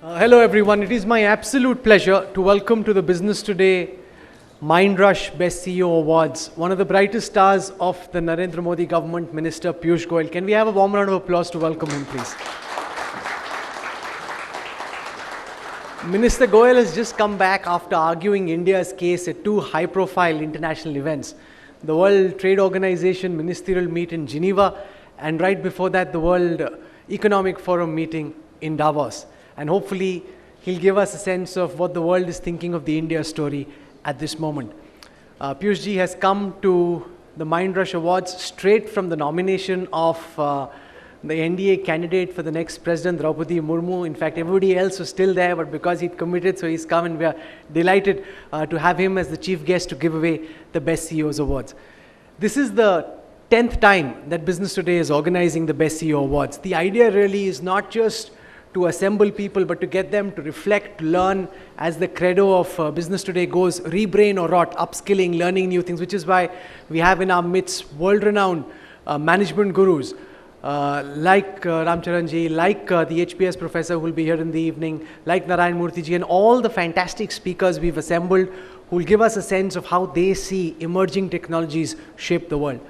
Hello everyone, it is my absolute pleasure to welcome to the Business Today Mindrush Best CEO Awards one of the brightest stars of the Narendra Modi government, Minister Piyush Goyal. Can we have a warm round of applause to welcome him, please? Minister Goyal has just come back after arguing India's case at two high-profile international events, the World Trade Organization Ministerial Meet in Geneva, and right before that, the World Economic Forum meeting in Davos. And hopefully, he'll give us a sense of what the world is thinking of the India story at this moment. Piyush ji has come to the Mindrush Awards straight from the nomination of the NDA candidate for the next president, Draupadi Murmu. In fact, everybody else was still there, but because he'd committed, so he's come, and we are delighted to have him as the chief guest to give away the Best CEOs Awards. This is the 10th time that Business Today is organizing the Best CEO Awards. The idea really is not just to assemble people, but to get them to reflect, learn, as the credo of Business Today goes, rebrain or rot, upskilling, learning new things, which is why we have in our midst world-renowned management gurus like Ramcharan ji, like the HPS professor who will be here in the evening, like Narayan Murthy ji, and all the fantastic speakers we've assembled who will give us a sense of how they see emerging technologies shape the world.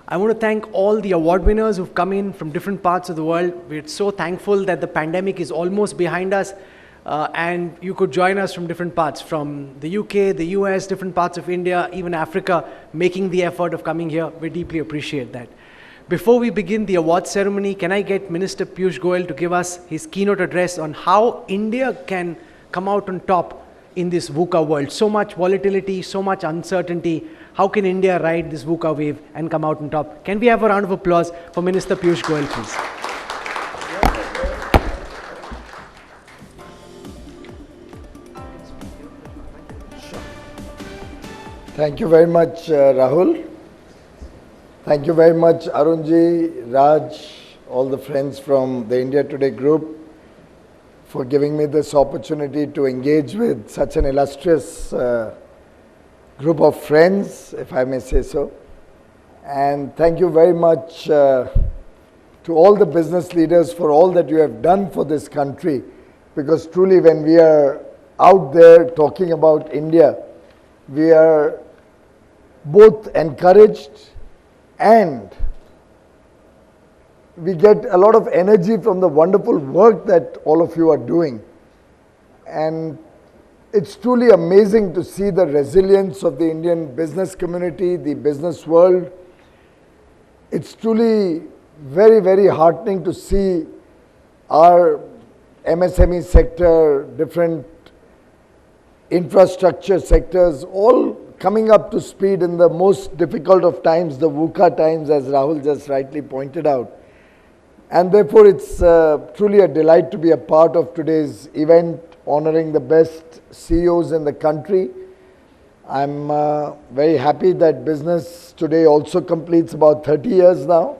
I want to thank all the award winners who've come in from different parts of the world. We're so thankful that the pandemic is almost behind us and you could join us from different parts, from the UK, the US, different parts of India, even Africa, making the effort of coming here. We deeply appreciate that. Before we begin the award ceremony, can I get Minister Piyush Goyal to give us his keynote address on how India can come out on top in this VUCA world? So much volatility, so much uncertainty. How can India ride this VUCA wave and come out on top? Can we have a round of applause for Minister Piyush Goyal, please? Thank you very much, Rahul. Thank you very much, Arunji, Raj, all the friends from the India Today group for giving me this opportunity to engage with such an illustrious group of friends, if I may say so. And thank you very much to all the business leaders for all that you have done for this country, because truly when we are out there talking about India, we are both encouraged and we get a lot of energy from the wonderful work that all of you are doing. And it's truly amazing to see the resilience of the Indian business community, the business world. It's truly very, very heartening to see our MSME sector, different infrastructure sectors, all coming up to speed in the most difficult of times, the VUCA times, as Rahul just rightly pointed out. And therefore, it's truly a delight to be a part of today's event honoring the best CEOs in the country. I'm very happy that Business Today also completes about 30 years now.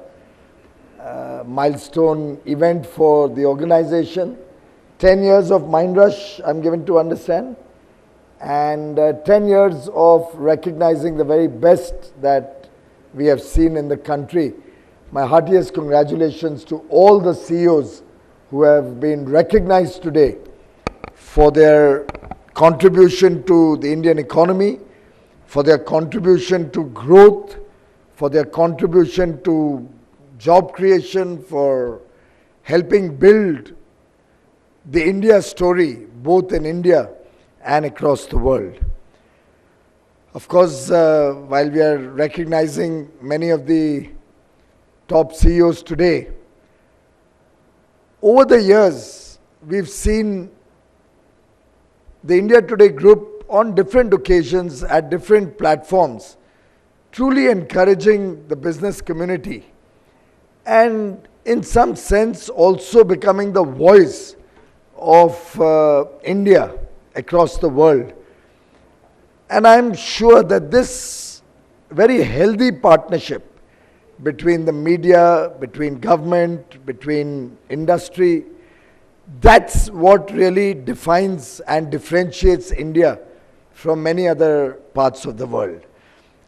Milestone event for the organization. 10 years of Mindrush, I'm given to understand. And 10 years of recognizing the very best that we have seen in the country. My heartiest congratulations to all the CEOs who have been recognized today for their contribution to the Indian economy, for their contribution to growth, for their contribution to job creation, for helping build the India story, both in India and across the world. Of course, while we are recognizing many of the top CEOs today, over the years, we've seen the India Today group on different occasions at different platforms, truly encouraging the business community and in some sense also becoming the voice of India across the world. And I'm sure that this very healthy partnership between the media, between government, between industry, that's what really defines and differentiates India from many other parts of the world.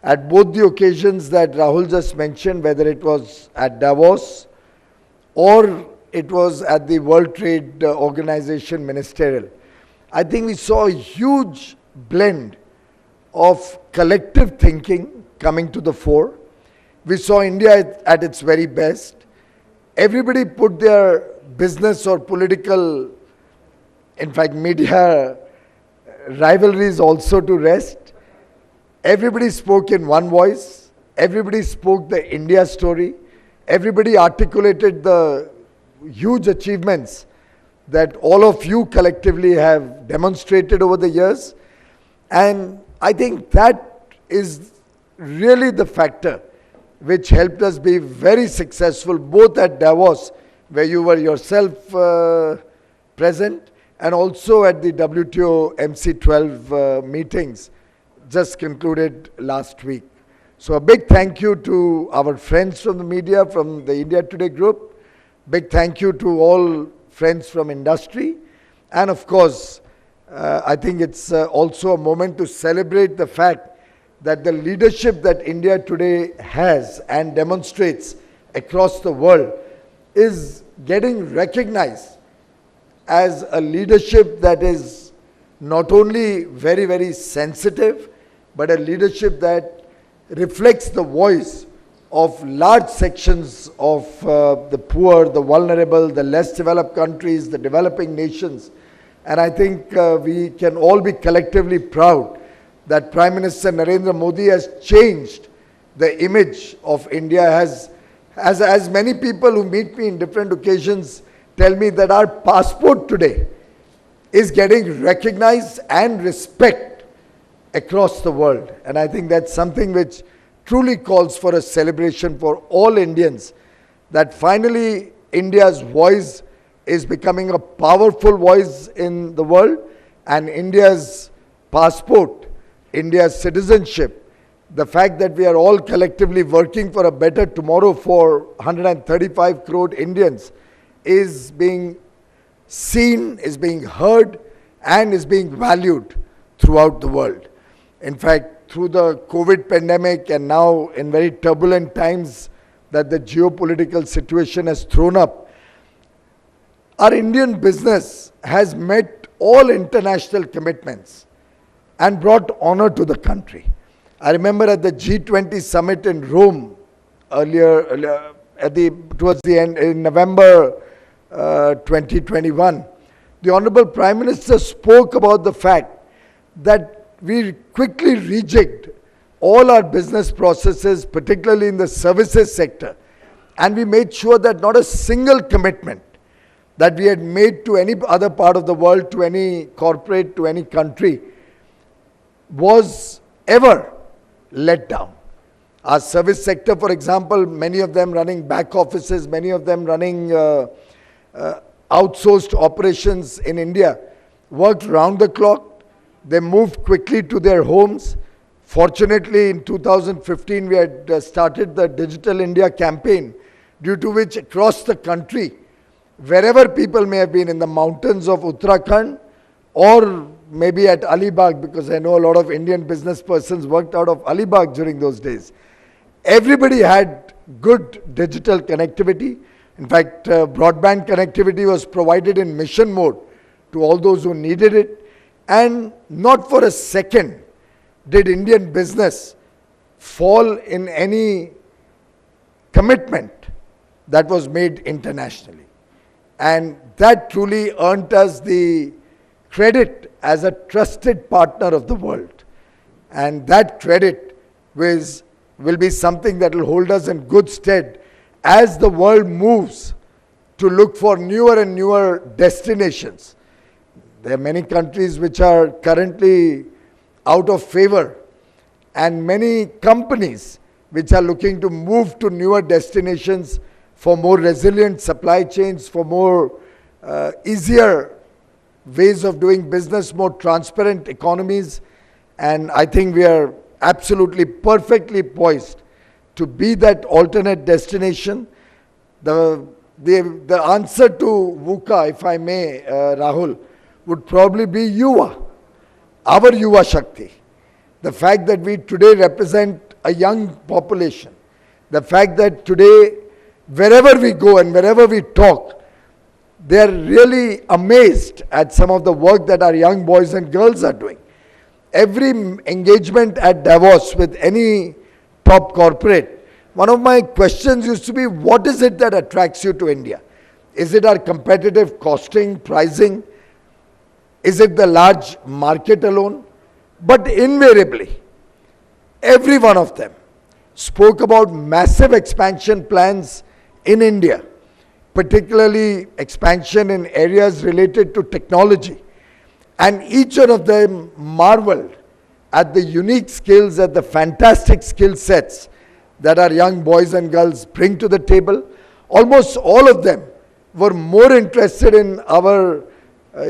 At both the occasions that Rahul just mentioned, whether it was at Davos or it was at the World Trade Organization Ministerial. I think we saw a huge blend of collective thinking coming to the fore. We saw India at its very best. Everybody put their business or political, in fact, media rivalries also to rest. Everybody spoke in one voice. Everybody spoke the India story. Everybody articulated the huge achievements that all of you collectively have demonstrated over the years. And I think that is really the factor which helped us be very successful, both at Davos, where you were yourself present, and also at the WTO MC12 meetings just concluded last week. So a big thank you to our friends from the media, from the India Today group. Big thank you to all friends from industry. And of course, I think it's also a moment to celebrate the fact that the leadership that India today has and demonstrates across the world is getting recognized as a leadership that is not only very, very sensitive, but a leadership that reflects the voice of large sections of the poor, the vulnerable, the less developed countries, the developing nations. And I think we can all be collectively proud that Prime Minister Narendra Modi has changed the image of India. As many people who meet me in different occasions tell me that our passport today is getting recognized and respect across the world. And I think that's something which truly calls for a celebration for all Indians, that finally India's voice is becoming a powerful voice in the world, and India's passport, India's citizenship, the fact that we are all collectively working for a better tomorrow for 135 crore Indians is being seen, is being heard, and is being valued throughout the world. In fact, through the COVID pandemic and now in very turbulent times that the geopolitical situation has thrown up, our Indian business has met all international commitments and brought honor to the country. I remember at the G20 summit in Rome towards the end, in November 2021, the Honorable Prime Minister spoke about the fact that we quickly rejigged all our business processes, particularly in the services sector, and we made sure that not a single commitment that we had made to any other part of the world, to any corporate, to any country, was ever let down. Our service sector, for example, many of them running back offices, many of them running outsourced operations in India, worked round the clock. They moved quickly to their homes. Fortunately, in 2015, we had started the Digital India campaign, due to which across the country, wherever people may have been, in the mountains of Uttarakhand or maybe at Alibag, because I know a lot of Indian business persons worked out of Alibag during those days, everybody had good digital connectivity. In fact, broadband connectivity was provided in mission mode to all those who needed it. And not for a second did Indian business fall in any commitment that was made internationally. And that truly earned us the credit as a trusted partner of the world. And that credit will be something that will hold us in good stead as the world moves to look for newer and newer destinations. There are many countries which are currently out of favor, and many companies which are looking to move to newer destinations for more resilient supply chains, for more easier ways of doing business, more transparent economies. And I think we are absolutely perfectly poised to be that alternate destination. The answer to VUCA, if I may, Rahul, would probably be Yuva, our Yuva Shakti. The fact that we today represent a young population, the fact that today, wherever we go and wherever we talk, they are really amazed at some of the work that our young boys and girls are doing. Every engagement at Davos with any top corporate, one of my questions used to be, what is it that attracts you to India? Is it our competitive costing, pricing? Is it the large market alone? But invariably, every one of them spoke about massive expansion plans in India, particularly expansion in areas related to technology. And each one of them marveled at the unique skills, at the fantastic skill sets that our young boys and girls bring to the table. Almost all of them were more interested in our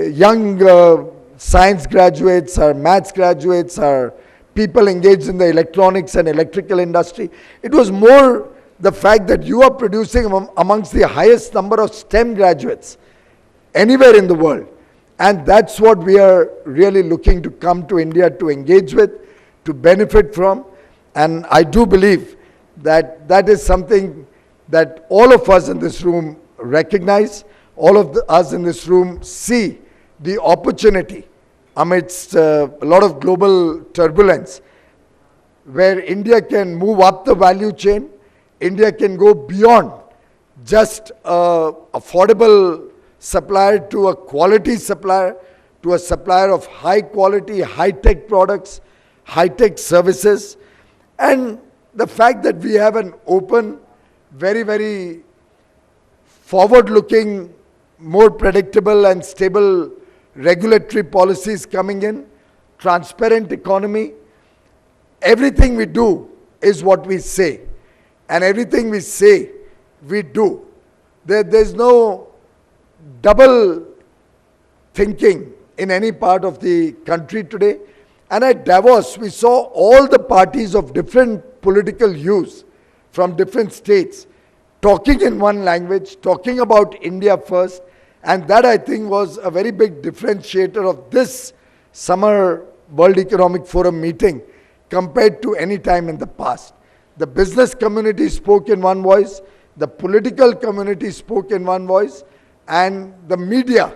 young science graduates, our maths graduates, our people engaged in the electronics and electrical industry. It was more the fact that you are producing amongst the highest number of STEM graduates anywhere in the world. And that's what we are really looking to come to India to engage with, to benefit from. And I do believe that that is something that all of us in this room recognize, all of us in this room see the opportunity amidst a lot of global turbulence, where India can move up the value chain, India can go beyond just an affordable supplier to a quality supplier, to a supplier of high quality, high-tech products, high-tech services. And the fact that we have an open, very, very forward-looking, more predictable and stable regulatory policies coming in, transparent economy, everything we do is what we say. And everything we say, we do. There's no double thinking in any part of the country today. And at Davos, we saw all the parties of different political hues from different states talking in one language, talking about India first. And that, I think, was a very big differentiator of this summer World Economic Forum meeting compared to any time in the past. The business community spoke in one voice, the political community spoke in one voice, and the media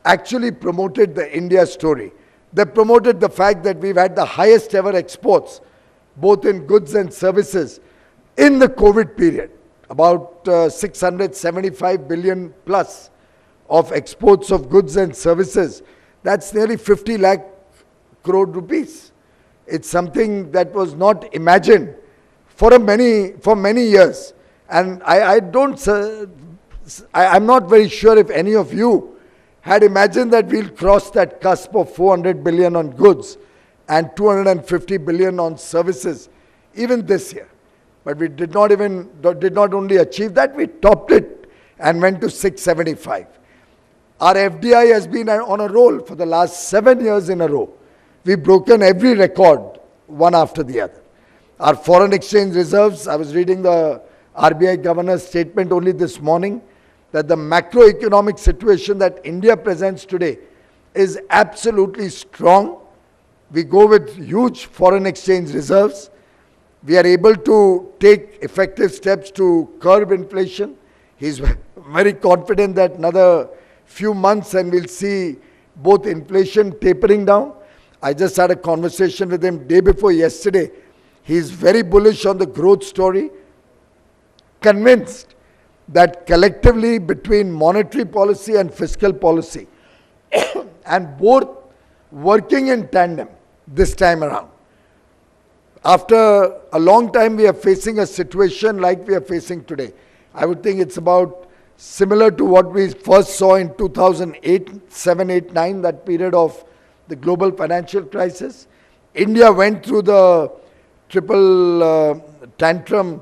actually promoted the India story. They promoted the fact that we've had the highest ever exports, both in goods and services, in the COVID period. About 675 billion plus of exports of goods and services. That's nearly 50 lakh crore rupees. It's something that was not imagined for many years. And I'm not very sure if any of you had imagined that we'll cross that cusp of 400 billion on goods and 250 billion on services even this year. But we did not only achieve that, we topped it and went to 675. Our FDI has been on a roll for the last 7 years in a row. We've broken every record, one after the other. Our foreign exchange reserves, I was reading the RBI governor's statement only this morning, that the macroeconomic situation that India presents today is absolutely strong. We go with huge foreign exchange reserves. We are able to take effective steps to curb inflation. He's very confident that another few months and we'll see both inflation tapering down. I just had a conversation with him day before yesterday. He's very bullish on the growth story, convinced that collectively between monetary policy and fiscal policy, and both working in tandem this time around. After a long time, we are facing a situation like we are facing today. I would think it's about similar to what we first saw in 2008, 7, 8, 9, that period of the global financial crisis. India went through the triple tantrum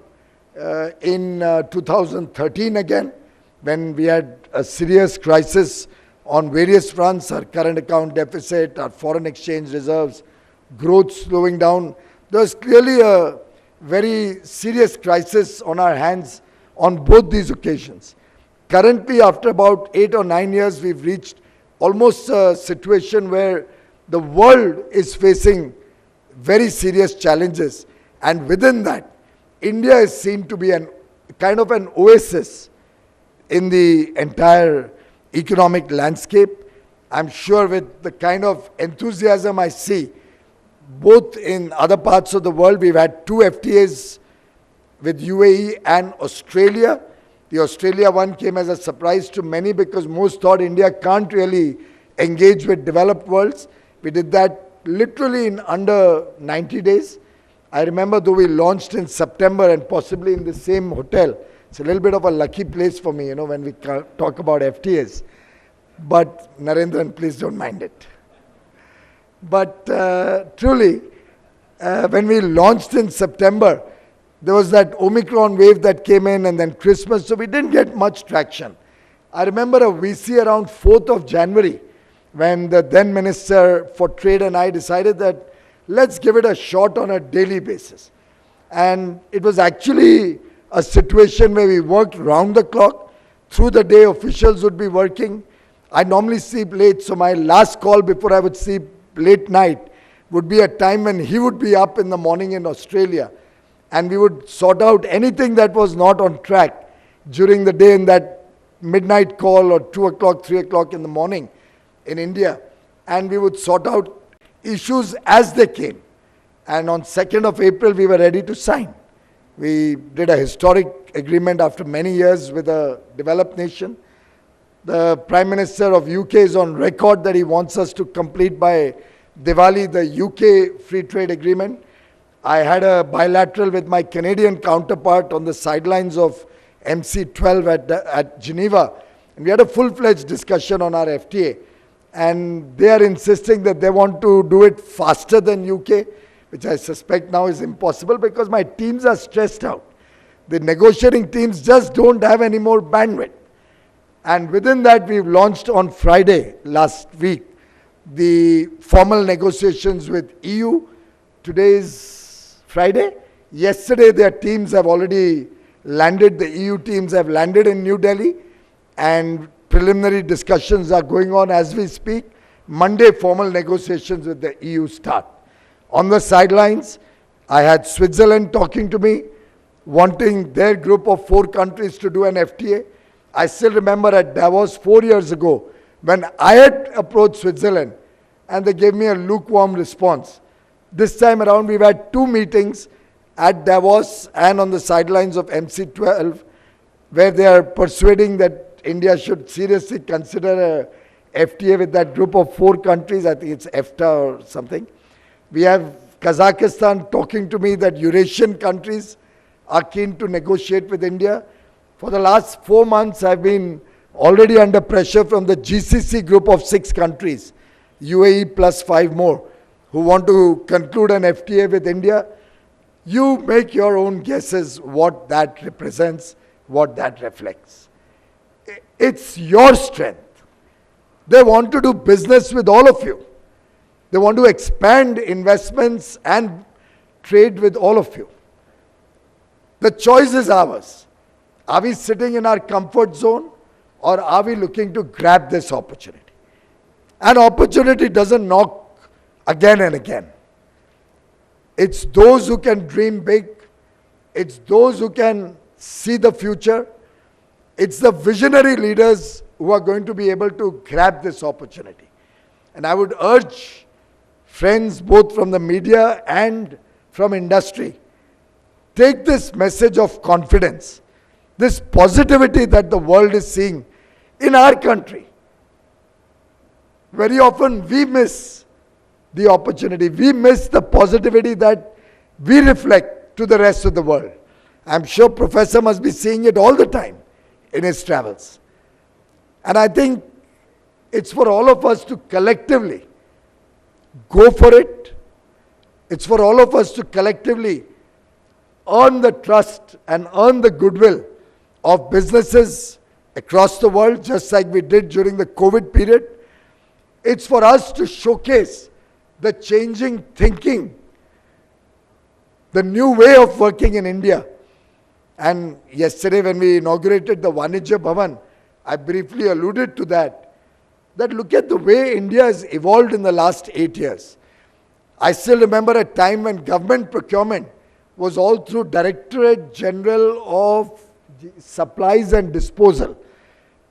in 2013 again, when we had a serious crisis on various fronts, our current account deficit, our foreign exchange reserves, growth slowing down. There was clearly a very serious crisis on our hands on both these occasions. Currently, after about 8 or 9 years, we've reached almost a situation where the world is facing very serious challenges. And within that, India is seen to be an kind of an oasis in the entire economic landscape. I'm sure with the kind of enthusiasm I see, both in other parts of the world, we've had 2 FTAs with UAE and Australia. The Australia one came as a surprise to many because most thought India can't really engage with developed worlds. We did that literally in under 90 days. I remember though we launched in September and possibly in the same hotel. It's a little bit of a lucky place for me, when we talk about FTAs. But Narendran, please don't mind it. But truly, when we launched in September, there was that Omicron wave that came in and then Christmas, so we didn't get much traction. I remember a VC around 4th of January when the then Minister for Trade and I decided that let's give it a shot on a daily basis. And it was actually a situation where we worked round the clock. Through the day, officials would be working. I normally sleep late, so my last call before I would sleep late night would be a time when he would be up in the morning in Australia. And we would sort out anything that was not on track during the day in that midnight call or 2 o'clock, 3 o'clock in the morning in India. And we would sort out issues as they came. And on 2nd of April, we were ready to sign. We did a historic agreement after many years with a developed nation. The Prime Minister of UK is on record that he wants us to complete by Diwali the UK free trade agreement. I had a bilateral with my Canadian counterpart on the sidelines of MC12 at Geneva. And we had a full-fledged discussion on our FTA. And they are insisting that they want to do it faster than UK, which I suspect now is impossible because my teams are stressed out. The negotiating teams just don't have any more bandwidth. And within that, we've launched on Friday last week the formal negotiations with EU. Today is Friday. Yesterday, their teams have already landed. The EU teams have landed in New Delhi. And preliminary discussions are going on as we speak. Monday, formal negotiations with the EU start. On the sidelines, I had Switzerland talking to me, wanting their group of 4 countries to do an FTA. I still remember at Davos 4 years ago, when I had approached Switzerland, and they gave me a lukewarm response. This time around, we've had 2 meetings at Davos and on the sidelines of MC12, where they are persuading that India should seriously consider a FTA with that group of 4 countries. I think it's EFTA or something. We have Kazakhstan talking to me that Eurasian countries are keen to negotiate with India. For the last 4 months, I've been already under pressure from the GCC group of 6 countries, UAE plus 5 more, who want to conclude an FTA with India. You make your own guesses what that represents, what that reflects. It's your strength. They want to do business with all of you. They want to expand investments and trade with all of you. The choice is ours. Are we sitting in our comfort zone or are we looking to grab this opportunity? An opportunity doesn't knock again and again. It's those who can dream big. It's those who can see the future. It's the visionary leaders who are going to be able to grab this opportunity. And I would urge friends both from the media and from industry, take this message of confidence, this positivity that the world is seeing in our country. Very often we miss the opportunity. We miss the positivity that we reflect to the rest of the world. I'm sure Professor must be seeing it all the time in his travels. And I think it's for all of us to collectively go for it. It's for all of us to collectively earn the trust and earn the goodwill of businesses across the world, just like we did during the COVID period. It's for us to showcase the changing thinking, the new way of working in India. And yesterday when we inaugurated the Vanijya Bhavan, I briefly alluded to that look at the way India has evolved in the last 8 years. I still remember a time when government procurement was all through Directorate General of Supplies and Disposal.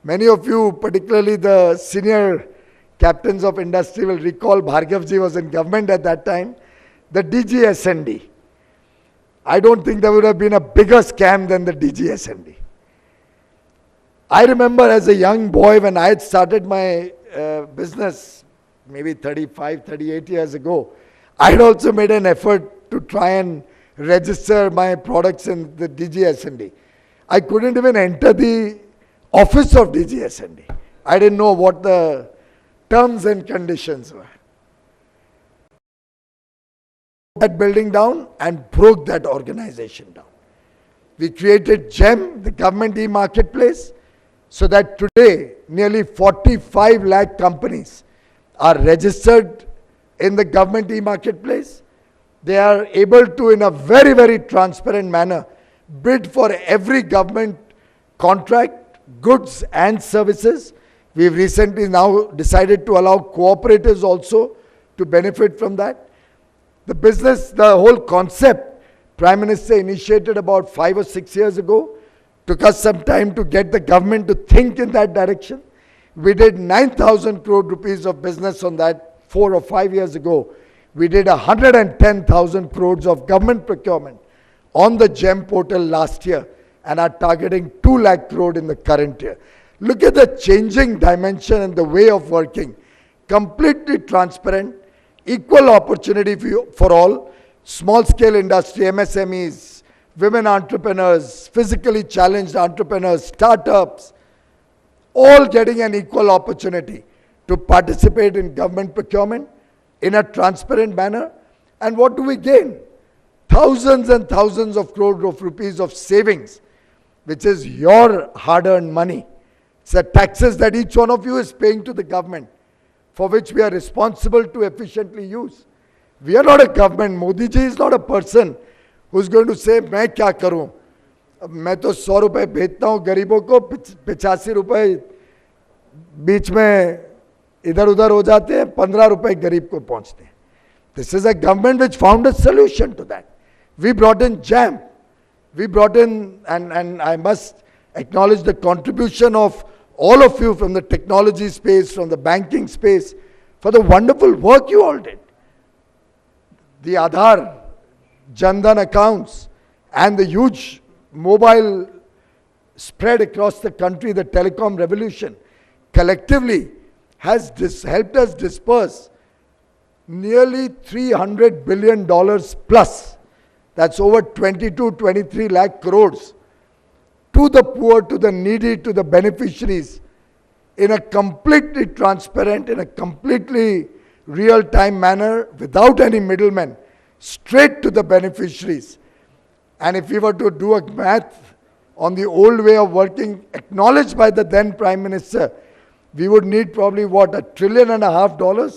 Many of you, particularly the senior captains of industry, will recall Bhargavji was in government at that time. The DGSND. I don't think there would have been a bigger scam than the DGSND. I remember as a young boy when I had started my business, maybe 35, 38 years ago, I had also made an effort to try and register my products in the DGSND. I couldn't even enter the office of DGSND. I didn't know what the terms and conditions were. That building down and broke that organization down. We created GEM, the government e-marketplace, so that today nearly 45 lakh companies are registered in the government e-marketplace. They are able to, in a very, very transparent manner, bid for every government contract, goods and services. We've recently now decided to allow cooperatives also to benefit from that. The business, the whole concept, Prime Minister initiated about 5 or 6 years ago. Took us some time to get the government to think in that direction. We did 9,000 crore rupees of business on that 4 or 5 years ago. We did 110,000 crores of government procurement on the GEM portal last year and are targeting 2 lakh crore in the current year. Look at the changing dimension and the way of working. Completely transparent, equal opportunity for all, small scale industry, MSMEs, women entrepreneurs, physically challenged entrepreneurs, startups, all getting an equal opportunity to participate in government procurement in a transparent manner. And what do we gain? Thousands and thousands of crore of rupees of savings, which is your hard-earned money. It's the taxes that each one of you is paying to the government, for which we are responsible to efficiently use. We are not a government. Modi ji is not a person who's going to say, मैं क्या करूं? मैं तो 100 रुपए भेजता हूं गरीबों को, 85 रुपए बीच में इधर उधर हो जाते हैं, 15 रुपए गरीब को पहुंचते हैं. This is a government which found a solution to that. We brought in JAM. We brought in, and I must acknowledge the contribution of all of you from the technology space, from the banking space, for the wonderful work you all did. The Aadhaar, Jandan accounts, and the huge mobile spread across the country, the telecom revolution, collectively has helped us disperse nearly $300 billion plus. That's over 22, 23 lakh crores to the poor, to the needy, to the beneficiaries in a completely transparent, in a completely real-time manner, without any middlemen, straight to the beneficiaries. And if we were to do a math on the old way of working, acknowledged by the then Prime Minister, we would need probably what, $1.5 trillion,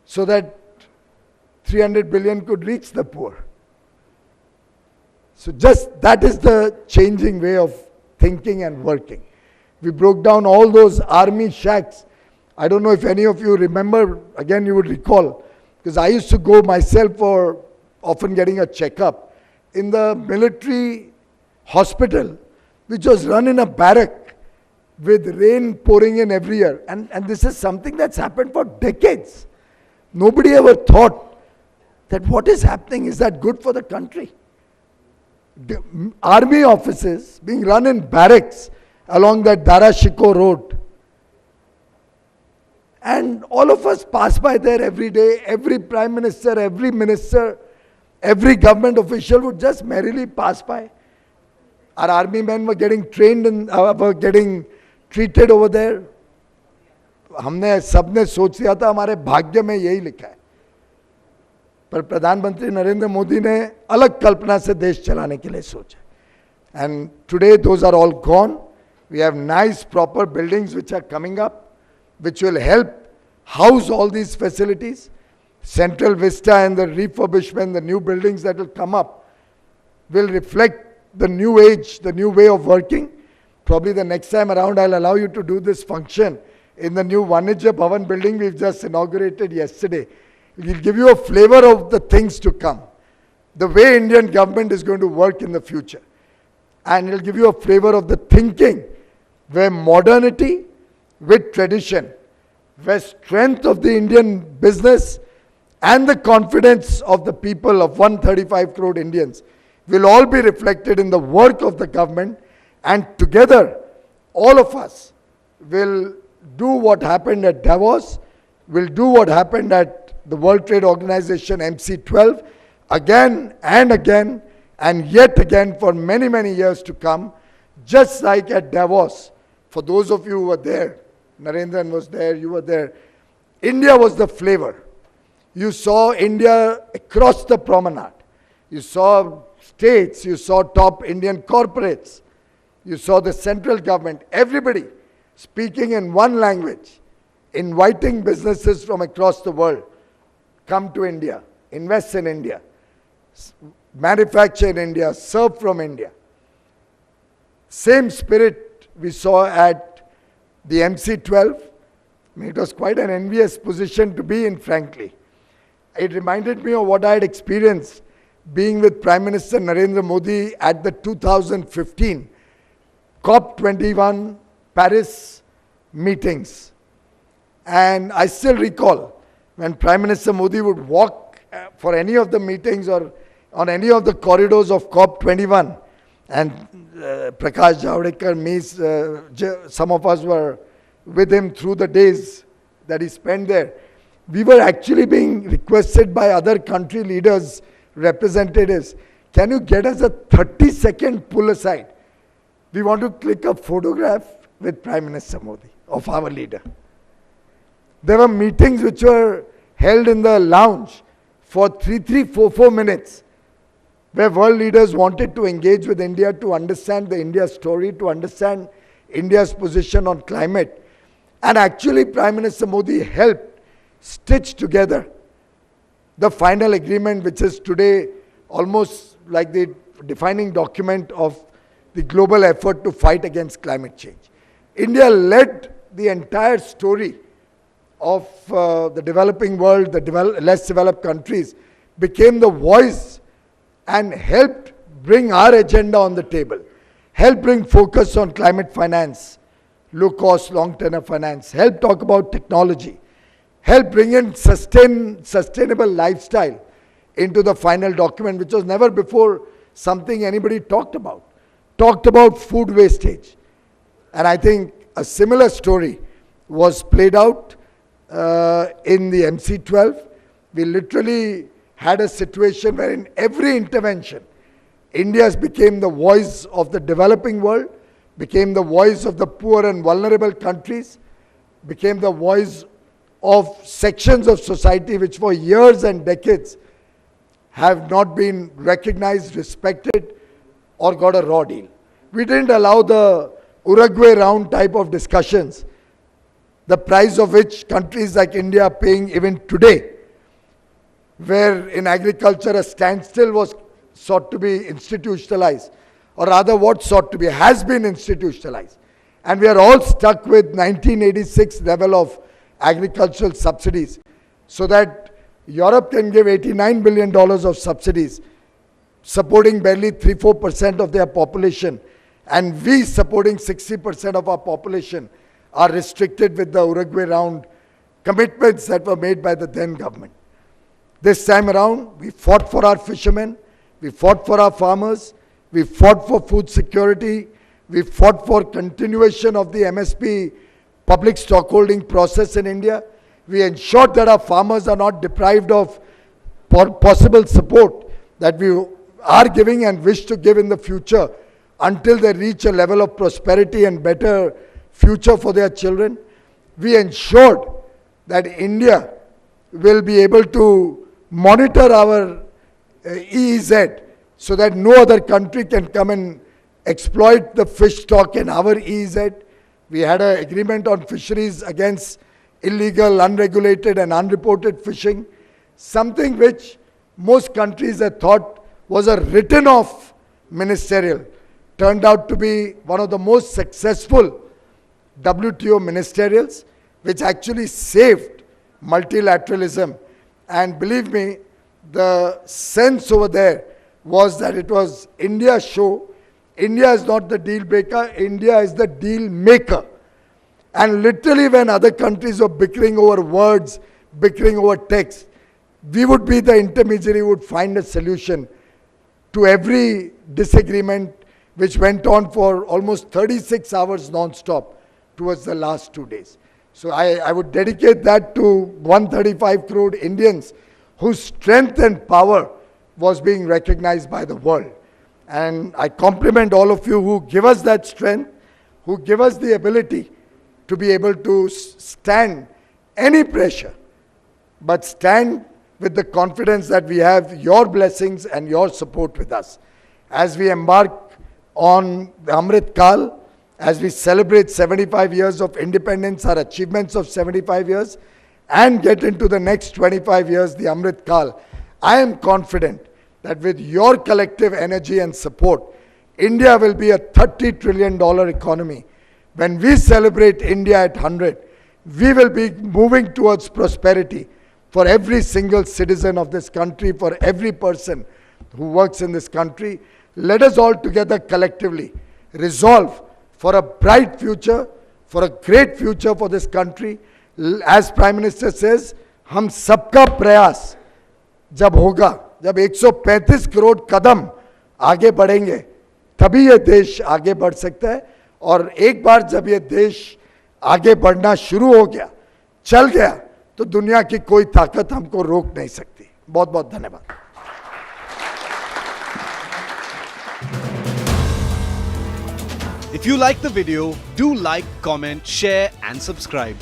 so that 300 billion could reach the poor. So just that is the changing way of thinking and working. We broke down all those army shacks. I don't know if any of you remember, again you would recall, because I used to go myself for often getting a checkup in the military hospital, which was run in a barrack with rain pouring in every year. And this is something that's happened for decades. Nobody ever thought that what is happening, is that good for the country? The army offices being run in barracks along that Dara Shikoh road. And all of us pass by there every day. Every prime minister, every minister, every government official would just merrily pass by. Our army men were getting trained and were getting treated over there. हमने सबने सोच लिया था हमारे भाग्य में यही लिखा है, पर प्रधानमंत्री नरेंद्र मोदी ने अलग कल्पना से देश चलाने के लिए सोचा. And today those are all gone. We have nice proper buildings which are coming up, which will help house all these facilities. Central Vista and the refurbishment, the new buildings that will come up will reflect the new age, the new way of working. Probably the next time around I'll allow you to do this function in the new Vanijya Bhavan building we've just inaugurated yesterday. It will give you a flavor of the things to come, the way Indian government is going to work in the future. And it will give you a flavor of the thinking where modernity with tradition, where strength of the Indian business and the confidence of the people of 135 crore Indians will all be reflected in the work of the government, and together all of us will do what happened at Davos, will do what happened at the World Trade Organization MC12 again and again and yet again for many, many years to come. Just like at Davos, for those of you who were there, Narendran was there, you were there, India was the flavor. You saw India across the promenade. You saw states, you saw top Indian corporates, you saw the central government, everybody speaking in one language, inviting businesses from across the world, come to India, invest in India, manufacture in India, serve from India. Same spirit we saw at the MC12. I mean, it was quite an envious position to be in, frankly. It reminded me of what I had experienced being with Prime Minister Narendra Modi at the 2015 COP21 Paris meetings. And I still recall when Prime Minister Modi would walk for any of the meetings or on any of the corridors of COP21, and Prakash Javadekar, me, some of us were with him through the days that he spent there. We were actually being requested by other country leaders, representatives, can you get us a 30-second pull aside? We want to click a photograph with Prime Minister Modi, of our leader. There were meetings which were held in the lounge for 4 minutes, where world leaders wanted to engage with India, to understand the India story, to understand India's position on climate. And actually Prime Minister Modi helped stitch together the final agreement, which is today almost like the defining document of the global effort to fight against climate change. India led the entire story of the developing world, the less developed countries, became the voice and helped bring our agenda on the table, helped bring focus on climate finance, low cost, long tenor finance, helped talk about technology, helped bring in sustainable lifestyle into the final document, which was never before something anybody talked about food wastage. And I think a similar story was played out in the MC12. We literally had a situation where in every intervention, India became the voice of the developing world, became the voice of the poor and vulnerable countries, became the voice of sections of society which for years and decades have not been recognized, respected, or got a raw deal. We didn't allow the Uruguay round type of discussions, the price of which countries like India are paying even today, where in agriculture a standstill was sought to be institutionalized, or rather what sought to be, has been institutionalized. And we are all stuck with 1986 level of agricultural subsidies, so that Europe can give $89 billion of subsidies, supporting barely 3-4% of their population, and we supporting 60% of our population are restricted with the Uruguay round commitments that were made by the then government. This time around, we fought for our fishermen, we fought for our farmers, we fought for food security, we fought for continuation of the MSP public stockholding process in India. We ensured that our farmers are not deprived of possible support that we are giving and wish to give in the future until they reach a level of prosperity and better future for their children. We ensured that India will be able to monitor our EEZ so that no other country can come and exploit the fish stock in our EEZ. We had an agreement on fisheries against illegal, unregulated and unreported fishing, something which most countries had thought was a written off ministerial, turned out to be one of the most successful WTO ministerials, which actually saved multilateralism. And believe me, the sense over there was that it was India's show, India is not the deal breaker, India is the deal maker. And literally when other countries were bickering over words, bickering over text, we would be the intermediary who would find a solution to every disagreement which went on for almost 36 hours non-stop towards the last 2 days. So I would dedicate that to 135 crore Indians whose strength and power was being recognized by the world. And I compliment all of you who give us that strength, who give us the ability to be able to stand any pressure, but stand with the confidence that we have your blessings and your support with us. As we embark on the Amrit Kal, as we celebrate 75 years of independence, our achievements of 75 years, and get into the next 25 years, the Amrit Kal, I am confident that with your collective energy and support, India will be a $30 trillion economy. When we celebrate India at 100, we will be moving towards prosperity for every single citizen of this country, for every person who works in this country. Let us all together collectively resolve for a bright future, for a great future for this country. As Prime Minister says, हम सबका प्रयास जब होगा, जब 135 करोड़ कदम आगे बढ़ेंगे, तभी ये देश आगे बढ़ सकता है. और एक बार जब ये देश आगे बढ़ना शुरू हो गया, चल गया, तो दुनिया की कोई ताकत हमको रोक नहीं सकती. बहुत बहुत धन्यवाद. If you like the video, do like, comment, share and subscribe.